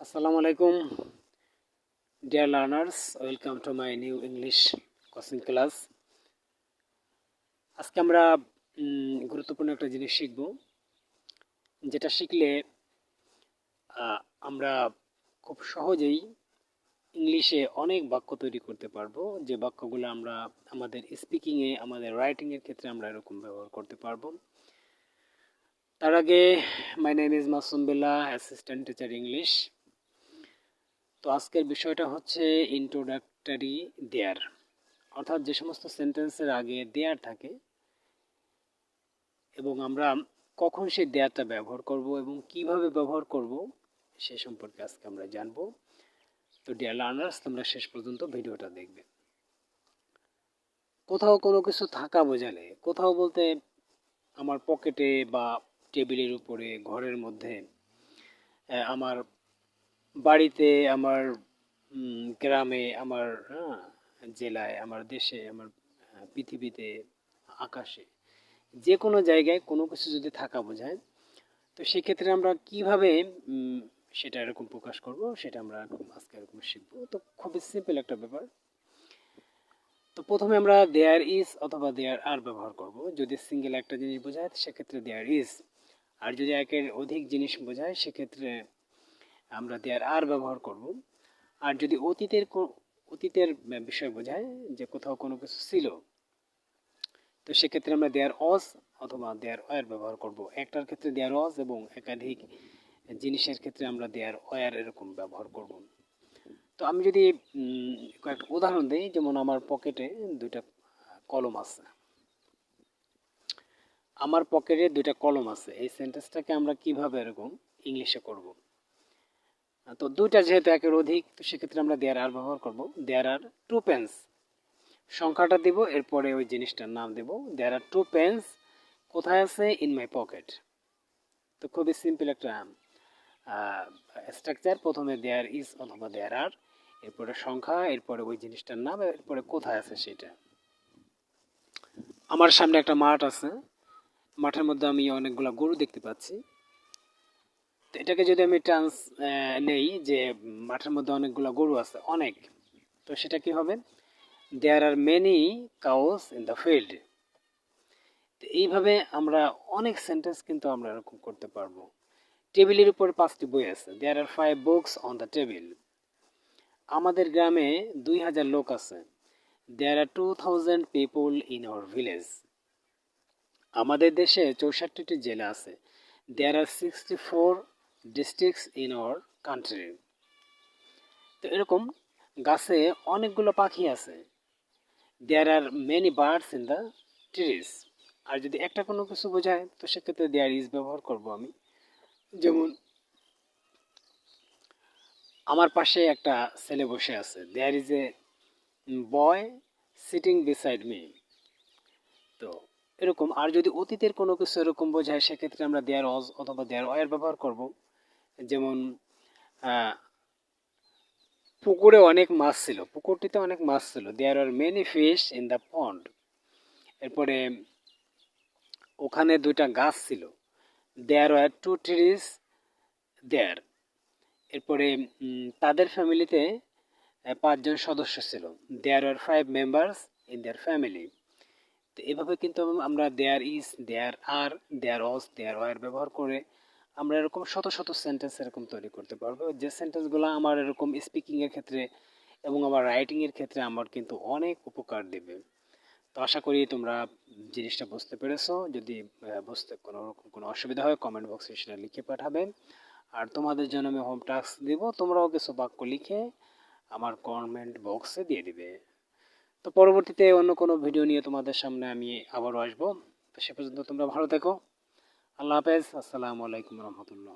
আসসালামু আলাইকুম dear learners, welcome to my new English coaching class. আজকে আমরা গুরুত্বপূর্ণ একটা জিনিস শিখব, যেটা শিখলে আমরা খুব সহজেই ইংলিশে অনেক বাক্য তৈরি করতে পারবো, যে বাক্যগুলো আমরা আমাদের স্পিকিংয়ে, আমাদের রাইটিংয়ের ক্ষেত্রে আমরা এরকম ব্যবহার করতে পারবো। তার আগে my name is Masum Billah, assistant teacher English. তো আজকের বিষয়টা হচ্ছে ইন্ট্রোডাক্টরি দেয়ার, অর্থাৎ যে সমস্ত সেন্টেন্সের আগে দেয়ার থাকে এবং আমরা কখন সেই দেয়ারটা ব্যবহার করব এবং কিভাবে ব্যবহার করব সে সম্পর্কে আজকে আমরা জানবো। তো ডিয়ার লার্নার্স, তোমরা শেষ পর্যন্ত ভিডিওটা দেখবে। কোথাও কোনো কিছু থাকা বোঝালে, কোথাও বলতে আমার পকেটে বা টেবিলের উপরে, ঘরের মধ্যে, আমার বাড়িতে, আমার গ্রামে, আমার জেলায়, আমার দেশে, আমার পৃথিবীতে, আকাশে, যে কোনো জায়গায় কোনো কিছু যদি থাকা বোঝায়, তো সেক্ষেত্রে আমরা কিভাবে সেটা এরকম প্রকাশ করব, সেটা আমরা আজকে এরকম শিখবো। তো খুবই সিম্পল একটা ব্যাপার। তো প্রথমে আমরা দেয়ার ইজ অথবা দেয়ার আর ব্যবহার করব। যদি সিঙ্গেল একটা জিনিস বোঝায় সেক্ষেত্রে দেয়ার ইজ, আর যদি একের অধিক জিনিস বোঝায় সেক্ষেত্রে আমরা দেয়ার আর ব্যবহার করব। আর যদি অতীতের বিষয় বোঝায়, যে কোথাও কোনো কিছু ছিল, তো সেক্ষেত্রে আমরা দেয়ার অজ অথবা দেয়ার ওয়ার ব্যবহার করব। একটার ক্ষেত্রে দেয়ার অজ এবং একাধিক জিনিসের ক্ষেত্রে আমরা দেয়ার ওয়ার এরকম ব্যবহার করব। তো আমি যদি কয়েকটা উদাহরণ দিই, যেমন আমার পকেটে দুইটা কলম আছে, আমার পকেটে দুইটা কলম আছে, এই সেন্টেন্সটাকে আমরা কিভাবে এরকম ইংলিশে করব। তো দুইটা যেহেতু একের অধিক, তো সেক্ষেত্রে আমরা দেয়ার আর ব্যবহার করব। দেয়ার আর টু পেন্স, সংখ্যাটা দিব, এরপরে ওই জিনিসটার নাম দেব। দেয়ার আর টু পেন্স কোথায় আছে? In my pocket. তো খুবই সিম্পল একটা স্ট্রাকচার। প্রথমে দেয়ার ইজ অথবা দেয়ার আর, এরপরে সংখ্যা, এরপরে ওই জিনিসটার নাম, এরপরে কোথায় আছে সেটা। আমার সামনে একটা মাঠ আছে, মাঠের মধ্যে আমি অনেকগুলো গরু দেখতে পাচ্ছি। তো এটাকে যদি আমি নেই যে মাঠের মধ্যে অনেকগুলো গরু আছে, অনেক, তো সেটা কি হবে? There are many cows in the field. তো এইভাবে আমরা অনেক সেন্টেন্স কিন্তু আমরা এরকম করতে পারবো। টেবিলের উপর 5টি বই আছে, there are 5 books on the table. আমাদের গ্রামে 2000 লোক আছে, there are 2000 people in our village. আমাদের দেশে 64টি জেলা আছে, there are 64 districts in our country. তো এরকম গাছে অনেকগুলো পাখি আছে, there are many birds in the trees. আর যদি একটা কোনো কিছু বোঝায়, তো সেক্ষেত্রে দেয়ার ইজ ব্যবহার করব আমি। যেমন আমার পাশে একটা ছেলে বসে আছে, there is a boy sitting beside me. তো এরকম। আর যদি অতীতের কোনো কিছু এরকম বোঝায়, সেক্ষেত্রে আমরা দেয়ার অজ অথবা দেয়ার ওয়ার ব্যবহার করব। যেমন পুকুরে অনেক মাছ ছিল, পুকুরটিতে অনেক মাছ ছিল, there are many fish in the pond. এরপরে ওখানে দুইটা গাছ ছিল, দেয়ার আর টু ট্রিজ দেয়ার। এরপরে তাদের ফ্যামিলিতে 5 জন সদস্য ছিল, there are 5 members in their family. তো এভাবে কিন্তু আমরা there is, there R, there Aja, there were ব্যবহার করে আমরা এরকম শত শত সেন্টেন্স এরকম তৈরি করতে পারবো, যে সেন্টেন্সগুলো আমার এরকম স্পিকিংয়ের ক্ষেত্রে এবং আমার রাইটিংয়ের ক্ষেত্রে আমার কিন্তু অনেক উপকার দেবে। তো আশা করি তোমরা জিনিসটা বুঝতে পেরেছো। যদি বুঝতে কোনো রকম কোনো অসুবিধা হয়, কমেন্ট বক্সে সেটা লিখে পাঠাবে। আর তোমাদের জন্য আমি হোম টাস্ক দেব, তোমরাও কিছু বাক্য লিখে আমার কমেন্ট বক্সে দিয়ে দিবে। তো পরবর্তীতে অন্য কোনো ভিডিও নিয়ে তোমাদের সামনে আমি আবারও আসবো। তো সে পর্যন্ত তোমরা ভালো থেকো। আল্লাহ হাফেজ। আসসালামু আলাইকুম রহমতুল্লাহ।